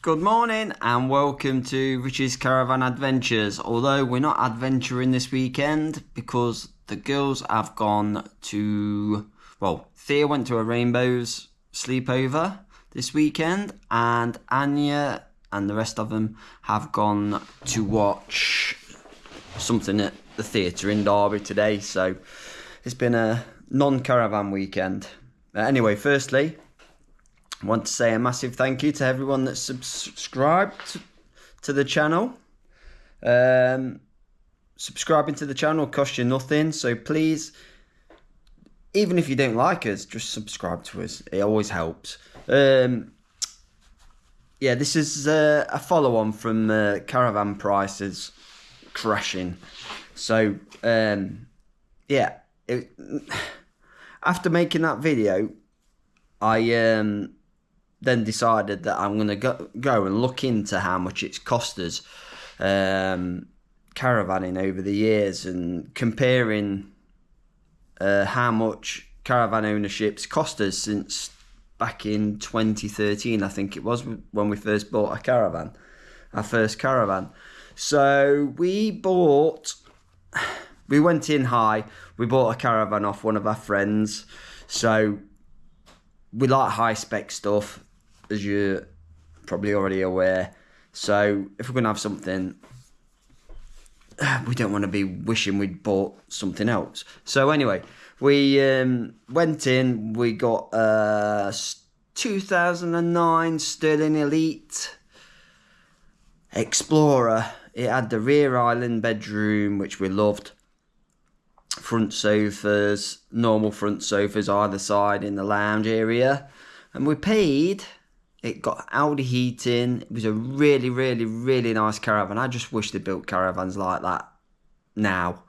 Good morning and welcome to Rich's Caravan Adventures. Although we're not adventuring this weekend because the girls have gone to, well, Thea went to a Rainbows sleepover this weekend, and Anya and the rest of them have gone to watch something at the theatre in Derby today. So it's been a non-caravan weekend. Anyway, firstly, I want to say a massive thank you to everyone that's subscribed to the channel. Subscribing to the channel costs you nothing, so please, even if you don't like us, just subscribe to us. It always helps. Yeah, this is a follow-on from caravan prices crashing. So, yeah, after making that video, I then decided that I'm going to go and look into how much it's cost us caravanning over the years, and comparing how much caravan ownerships cost us since back in 2013, I think it was, when we first bought a caravan, our first caravan. So we went in high, we bought a caravan off one of our friends, so we like high spec stuff, as you're probably already aware. So if we're going to have something, we don't want to be wishing we'd bought something else. So anyway, we went in, we got a 2009 Sterling Elite Explorer. It had the rear island bedroom, which we loved. Front sofas, normal front sofas either side in the lounge area, and we paid. It got Audi heating. It was a really, really, really nice caravan. I just wish they built caravans like that now.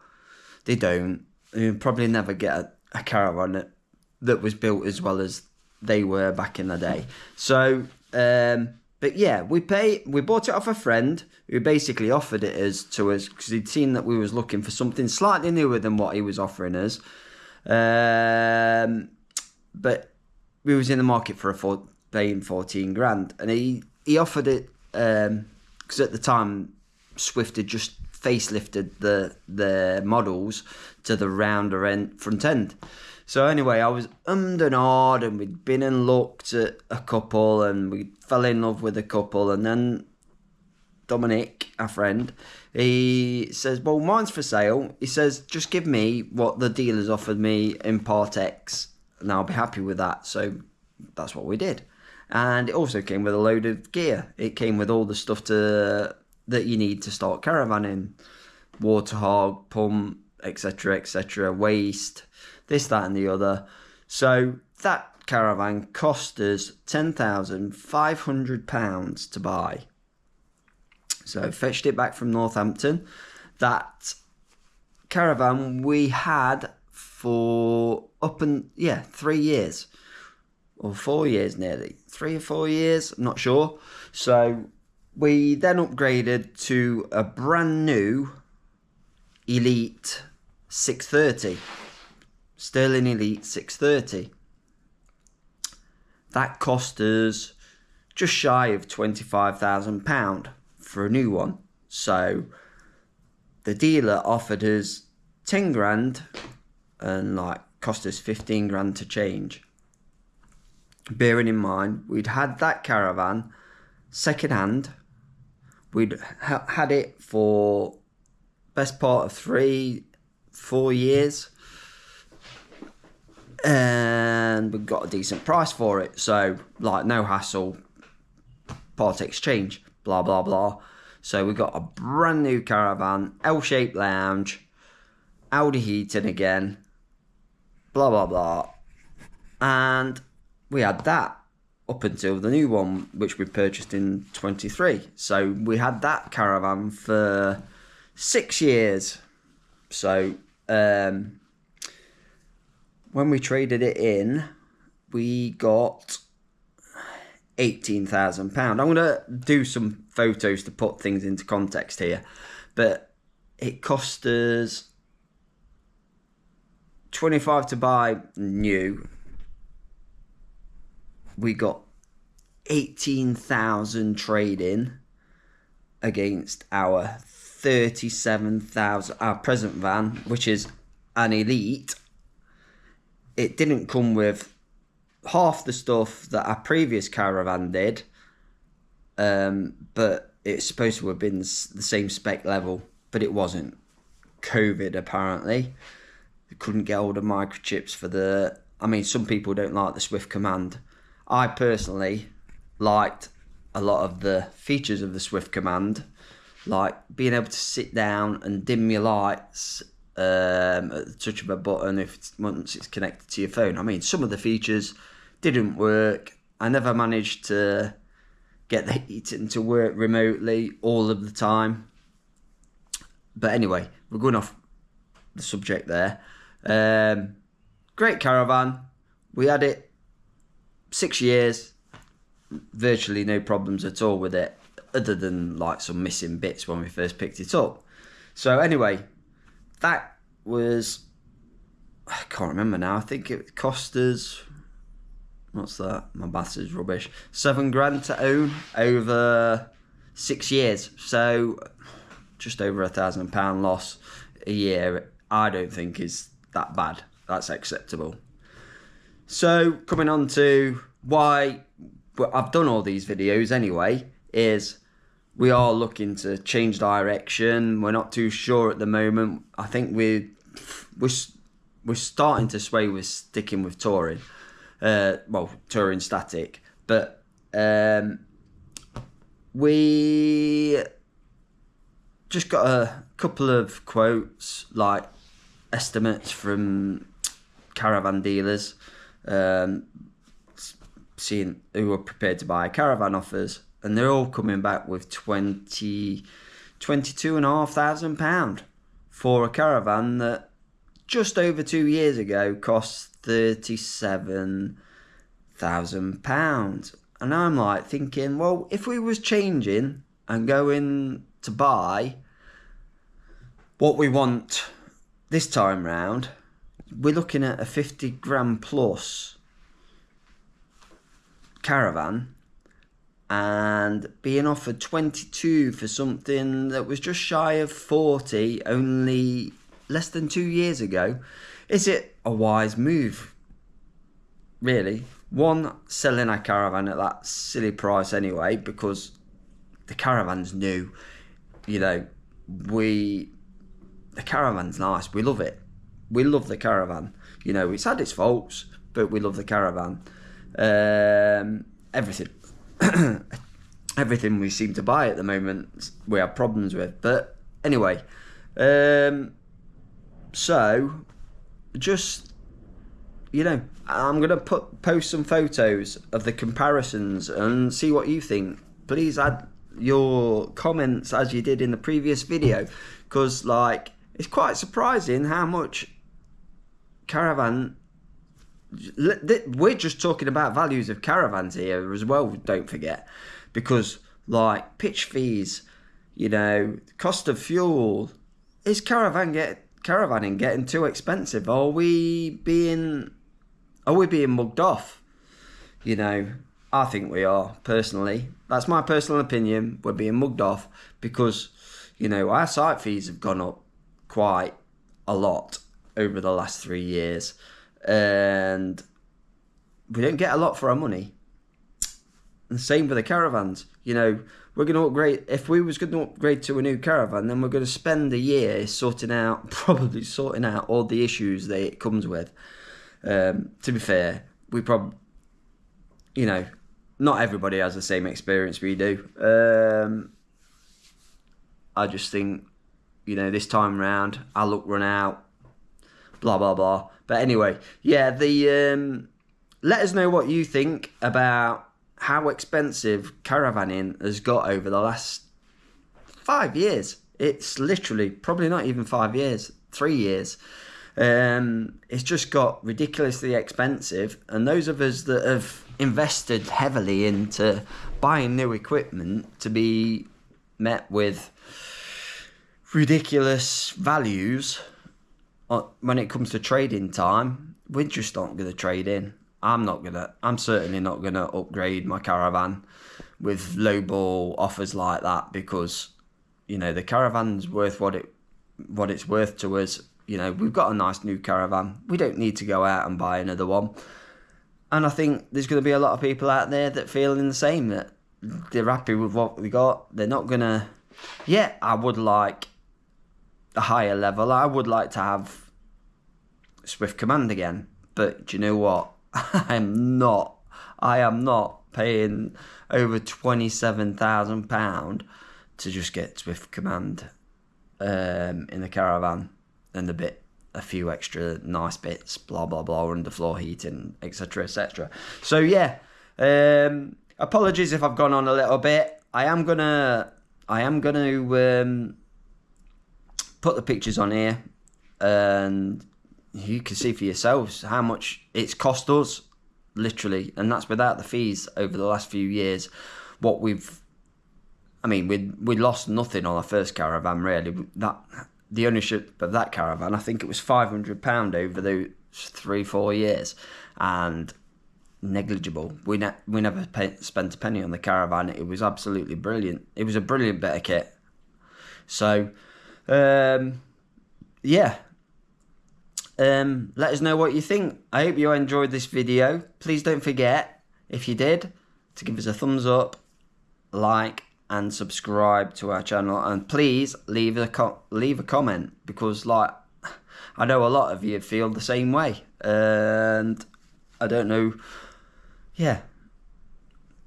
They don't. You'll probably never get a caravan that was built as well as they were back in the day. So, but yeah, we bought it off a friend who basically offered it to us because he'd seen that we was looking for something slightly newer than what he was offering us. But we was in the market for paying 14 grand, and he offered it because at the time Swift had just facelifted the models to the rounder end front end. So anyway, I was and ahhed, and we'd been and looked at a couple, and we fell in love with a couple, and then Dominic, our friend, he says, well, mine's for sale. He says, just give me what the dealers offered me in Part X, and I'll be happy with that. So that's what we did. And it also came with a load of gear. It came with all the stuff that you need to start caravanning. Water hog, pump, etc., waste, this, that and the other. So that caravan cost us £10,500 to buy. So fetched it back from Northampton. That caravan we had for 3 years. Or 4 years nearly. 3 or 4 years, I'm not sure. So we then upgraded to a brand new Elite 630. Sterling Elite 630. That cost us just shy of £25,000 for a new one. So the dealer offered us 10 grand and cost us 15 grand to change. Bearing in mind, we'd had that caravan second hand. We'd had it for best part of 3-4 years. And we got a decent price for it. So, no hassle, part exchange, blah, blah, blah. So we got a brand new caravan, L-shaped lounge, Audi heating again, blah, blah, blah. And we had that up until the new one, which we purchased in 23. So we had that Caravan for 6 years. So when we traded it in, we got £18,000. I'm going to do some photos to put things into context here, but it cost us 25 to buy new. We got 18,000 trade-in against our 37,000, our present van, which is an Elite. It didn't come with half the stuff that our previous Caravan did, but it's supposed to have been the same spec level, but it wasn't. COVID, apparently. They couldn't get hold of microchips for the... I mean, some people don't like the Swift Command. I personally liked a lot of the features of the Swift Command, like being able to sit down and dim your lights at the touch of a button once it's connected to your phone. I mean, some of the features didn't work. I never managed to get the heating to work remotely all of the time. But anyway, we're going off the subject there. Great Caravan. We had it 6 years, virtually no problems at all with it, other than like some missing bits when we first picked it up. So anyway, that was, I can't remember now, I think it cost us, what's that, my maths is rubbish, £7,000 to own over 6 years. So just over £1,000 loss a year, I don't think is that bad. That's acceptable. So coming on to why I've done all these videos anyway, is we are looking to change direction. We're not too sure at the moment. I think we're starting to sway with sticking with touring. Well, touring static. But we just got a couple of quotes, like estimates from caravan dealers, seeing who are prepared to buy caravan offers, and they're all coming back with £22,500 for a caravan that just over 2 years ago cost £37,000. And I'm like thinking, well, if we was changing and going to buy what we want this time round, we're looking at a 50 grand plus Caravan and being offered 22 for something that was just shy of 40 only less than 2 years ago. Is it a wise move, really? One, selling our Caravan at that silly price anyway, because the Caravan's new. You know, the Caravan's nice. We love it. We love the Caravan. You know, it's had its faults, but we love the Caravan. Everything everything we seem to buy at the moment we have problems with. But anyway, so just, you know, I'm gonna post some photos of the comparisons and see what you think. Please add your comments as you did in the previous video, because like it's quite surprising how much Caravan, we're just talking about values of Caravans here as well, don't forget, because like pitch fees, you know, cost of fuel, is caravanning getting too expensive? Are we being mugged off? You know, I think we are, personally. That's my personal opinion. We're being mugged off because, you know, our site fees have gone up quite a lot over the last 3 years, and we don't get a lot for our money. And same with the Caravans. You know, we're going to upgrade. If we was going to upgrade to a new Caravan, then we're going to spend a year probably sorting out all the issues that it comes with. To be fair, we probably, you know, not everybody has the same experience we do. I just think, you know, this time round, our luck run out, blah, blah, blah. But anyway, yeah, let us know what you think about how expensive caravanning has got over the last 5 years. It's literally probably not even 5 years, 3 years. It's just got ridiculously expensive, and those of us that have invested heavily into buying new equipment to be met with ridiculous values when it comes to trading time, we're just not going to trade in. I'm certainly not gonna upgrade my Caravan with lowball offers like that, because the Caravan's worth what it's worth to us. We've got a nice new Caravan. We don't need to go out and buy another one. And I think there's going to be a lot of people out there that feeling the same, that they're happy with what we got. They're not gonna. Yeah, I would like a higher level. I would like to have Swift Command again, but do you know what? I am not paying over £27,000 to just get Swift Command in the Caravan and a few extra nice bits, blah blah blah, underfloor heating, etc, etc. So yeah, apologies if I've gone on a little bit. I am gonna put the pictures on here, and you can see for yourselves how much it's cost us, literally, and that's without the fees over the last few years. We lost nothing on our first Caravan, really. The ownership of that Caravan, I think it was £500 over those 3-4 years, and negligible. We never spent a penny on the Caravan. It was absolutely brilliant. It was a brilliant bit of kit. So, yeah. Let us know what you think. I hope you enjoyed this video. Please don't forget, if you did, to give us a thumbs up, like, and subscribe to our channel. And please leave a comment, because I know a lot of you feel the same way, and I don't know. Yeah.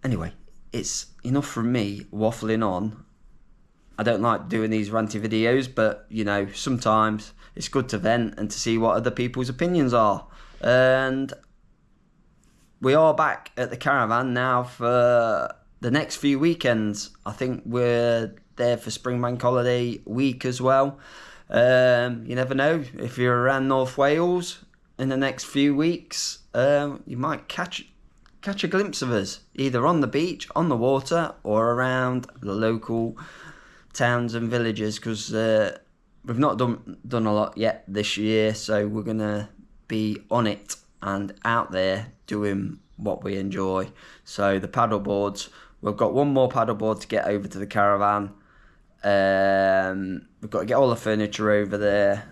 Anyway, it's enough from me waffling on. I don't like doing these ranty videos, but sometimes it's good to vent and to see what other people's opinions are. And we are back at the Caravan now for the next few weekends. I think we're there for Spring Bank Holiday week as well. You never know, if you're around North Wales in the next few weeks, you might catch a glimpse of us, either on the beach, on the water, or around the local towns and villages, because we've not done a lot yet this year, so we're gonna be on it and out there doing what we enjoy. So the paddle boards, we've got one more paddle board to get over to the Caravan. We've got to get all the furniture over there,